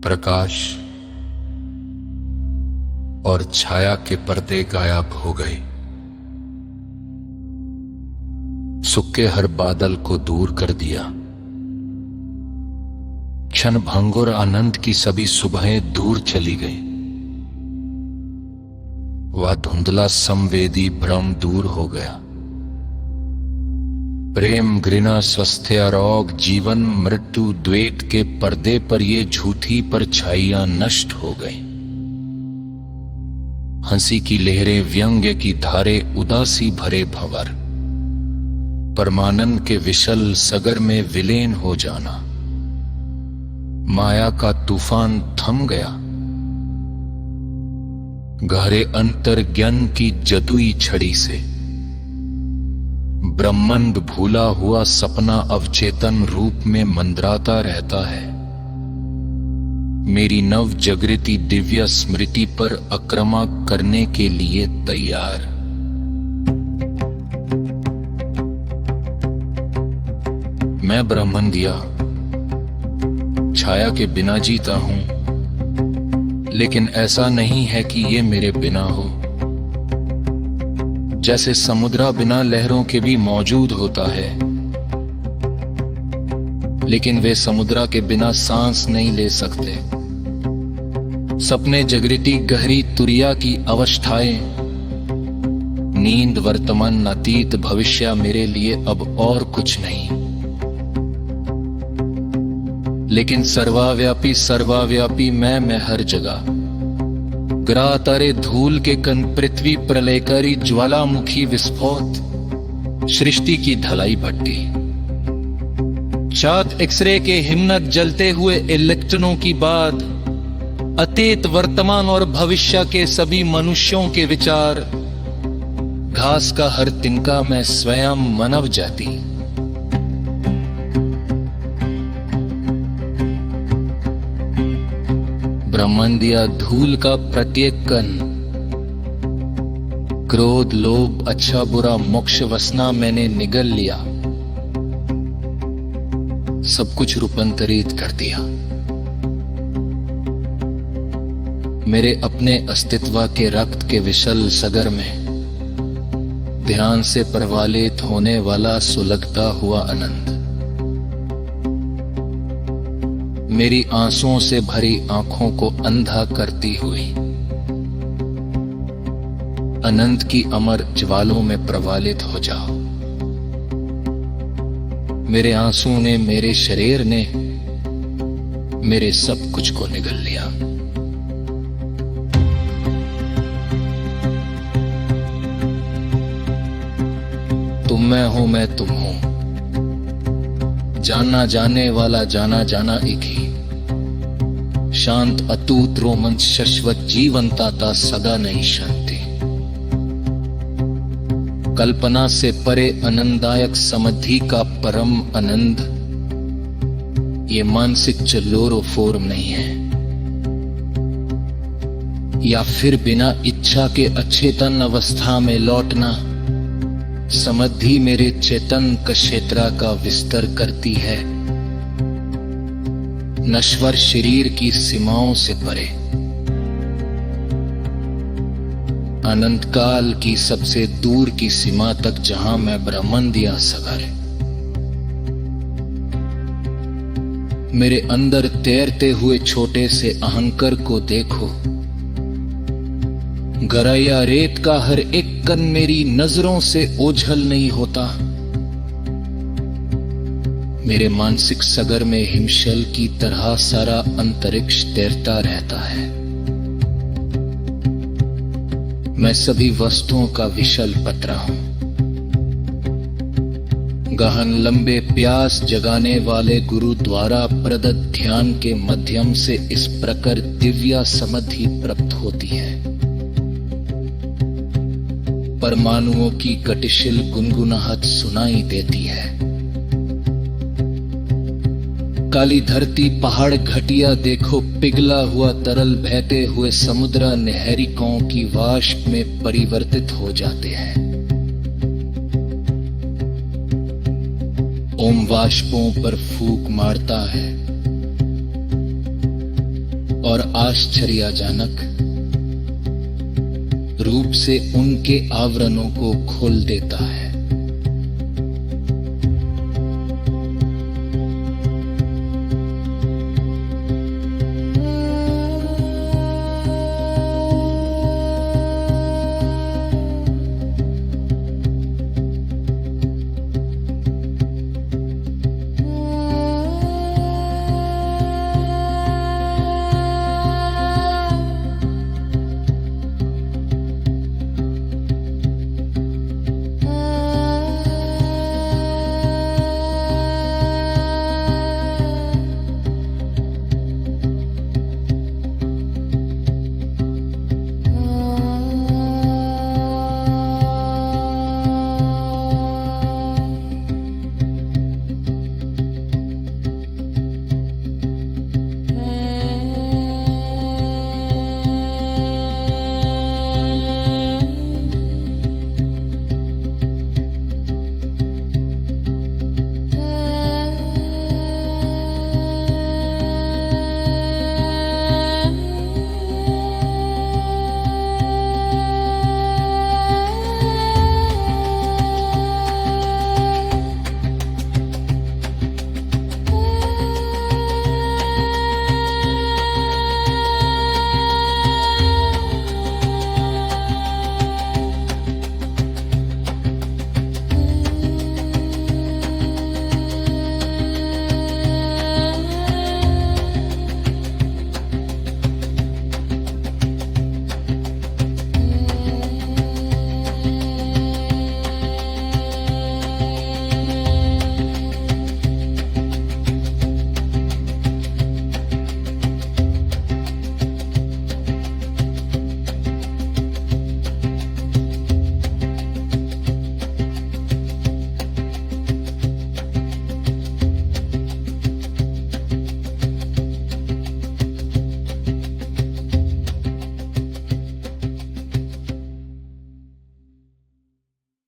प्रकाश और छाया के पर्दे गायब हो गए। सुख के हर बादल को दूर कर दिया। क्षण भंगुर आनंद की सभी सुबहें दूर चली गई। वह धुंधला संवेदी भ्रम दूर हो गया। प्रेम, घृणा, स्वास्थ्य, रोग, जीवन, मृत्यु, द्वैत के पर्दे पर ये झूठी परछाइयां नष्ट हो गई। हंसी की लहरें, व्यंग्य की धारे, उदासी भरे भंवर, परमानंद के विशल सगर में विलीन हो जाना। माया का तूफान थम गया। गहरे अंतर्ज्ञान की जदुई छड़ी से ब्रह्मांड भूला हुआ सपना अवचेतन रूप में मंडराता रहता है। मेरी नव जागृति दिव्य स्मृति पर आक्रमण करने के लिए तैयार। मैं ब्रह्मंदिया छाया के बिना जीता हूं, लेकिन ऐसा नहीं है कि ये मेरे बिना हो। जैसे समुद्र बिना लहरों के भी मौजूद होता है, लेकिन वे समुद्र के बिना सांस नहीं ले सकते। सपने, जागृति, गहरी तुरिया की अवस्थाएं, नींद, वर्तमान, अतीत, भविष्य मेरे लिए अब और कुछ नहीं, लेकिन सर्वाव्यापी मैं हर जगह। ग्रह, तारे, धूल के कण, पृथ्वी, प्रलयकारी ज्वालामुखी विस्फोट, सृष्टि की ढलाई भट्टी, चाँद, एक्सरे के हिम्मत, जलते हुए इलेक्ट्रॉनों की बात, अतीत, वर्तमान और भविष्य के सभी मनुष्यों के विचार, घास का हर तिनका मैं स्वयं मानव जाति। ब्रह्मांडिया धूल का प्रत्येक कण, क्रोध, लोभ, अच्छा बुरा, मोक्ष, वासना मैंने निगल लिया। सब कुछ रूपांतरित कर दिया। मेरे अपने अस्तित्व के रक्त के विशाल सागर में ध्यान से प्रवालित होने वाला सुलगता हुआ आनंद, मेरी आंसुओं से भरी आंखों को अंधा करती हुई अनंत की अमर ज्वालों में प्रवालित हो जाओ। मेरे आंसू ने, मेरे शरीर ने, मेरे सब कुछ को निगल लिया। तुम मैं हूं, मैं तुम हूं, जाना जाने वाला, जाना जाना एक ही, शांत, अतूट, रोमांच, शाश्वत, जीवंतता, सदा नहीं शांति, कल्पना से परे, आनंददायक समाधि का परम आनंद। ये मानसिक चलोरोफोर्म नहीं है, या फिर बिना इच्छा के अचेतन अवस्था में लौटना। समाधि मेरे चेतन का क्षेत्र का विस्तार करती है, नश्वर शरीर की सीमाओं से परे, अनंत काल की सबसे दूर की सीमा तक, जहां मैं ब्रह्मांडिया सागर। मेरे अंदर तैरते हुए छोटे से अहंकार को देखो। गराया रेत का हर एक कण मेरी नजरों से ओझल नहीं होता। मेरे मानसिक सागर में हिमशल की तरह सारा अंतरिक्ष तैरता रहता है। मैं सभी वस्तुओं का विशाल पतरा हूं। गहन, लंबे, प्यास जगाने वाले गुरु द्वारा प्रदत्त ध्यान के माध्यम से इस प्रकार दिव्य समाधि प्राप्त होती है। परमाणुओं की गतिशील गुनगुनाहट सुनाई देती है। काली धरती, पहाड़, घटिया देखो, पिघला हुआ तरल बहते हुए समुद्र नहरिकों की वाष्प में परिवर्तित हो जाते हैं। ओम वाष्पों पर फूंक मारता है। और आश्चर्यजनक रूप से उनके आवरणों को खोल देता है।